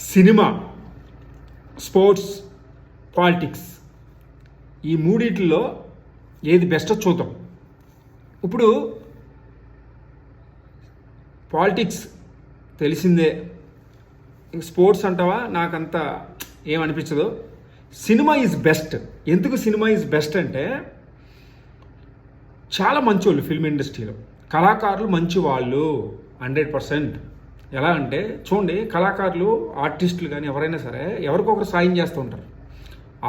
Cinema, sports, politics ఈ మూడిట్లో ఏది బెస్టో చూద్దాం. ఇప్పుడు పాలిటిక్స్ తెలిసిందే, ఇంక స్పోర్ట్స్ అంటావా నాకంత ఏమనిపించదు. Cinema is best. ఎందుకు సినిమా ఈజ్ బెస్ట్ అంటే చాలా మంచోళ్ళు ఫిల్మ్ ఇండస్ట్రీలో, కళాకారులు మంచి వాళ్ళు 100%. ఎలా అంటే చూడండి, కళాకారులు ఆర్టిస్టులు కానీ ఎవరైనా సరే ఎవరికొకరు సాయం చేస్తూ ఉంటారు.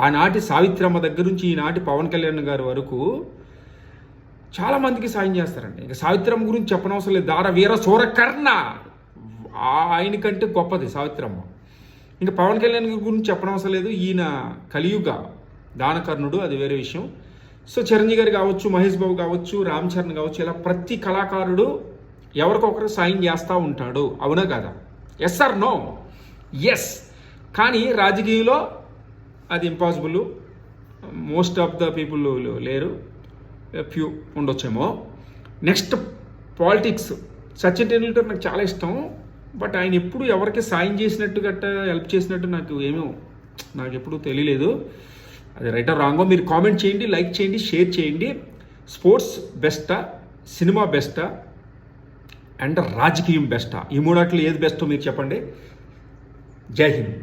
ఆనాటి సావిత్రమ్మ దగ్గర నుంచి ఈనాటి పవన్ కళ్యాణ్ గారి వరకు చాలామందికి సాయం చేస్తారండి. ఇక సావిత్రమ్మ గురించి చెప్పనవసరం లేదు, దార వీర సూరకర్ణ ఆయనకంటే గొప్పది సావిత్రమ్మ. ఇంకా పవన్ కళ్యాణ్ గురించి చెప్పనవసరం లేదు, ఈయన కలియుగ దానకర్ణుడు, అది వేరే విషయం. సో చిరంజీవి గారు కావచ్చు, మహేష్ బాబు కావచ్చు, రామ్ చరణ్ కావచ్చు, ఇలా ప్రతి కళాకారుడు ఎవరికొకరు సాయం చేస్తూ ఉంటాడు. అవునా కాదా? Yes or no? ఎస్. కానీ రాజకీయంలో అది impossible. Most of the people లేరు, ఫ్యూ ఉండొచ్చేమో. Next politics. సచిన్ టెండూల్కర్ నాకు చాలా ఇష్టం, బట్ ఆయన ఎప్పుడు ఎవరికి సాయం చేసినట్టు గట్ట హెల్ప్ చేసినట్టు నాకు ఎప్పుడూ తెలియలేదు. అది రైటో రాంగో మీరు కామెంట్ చేయండి, లైక్ చేయండి, షేర్ చేయండి. స్పోర్ట్స్ బెస్టా, సినిమా బెస్టా అండ్ రాజకీయం బెస్టా? ఈ మూడాట్లు ఏది బెస్టో మీరు చెప్పండి. జై హింద్.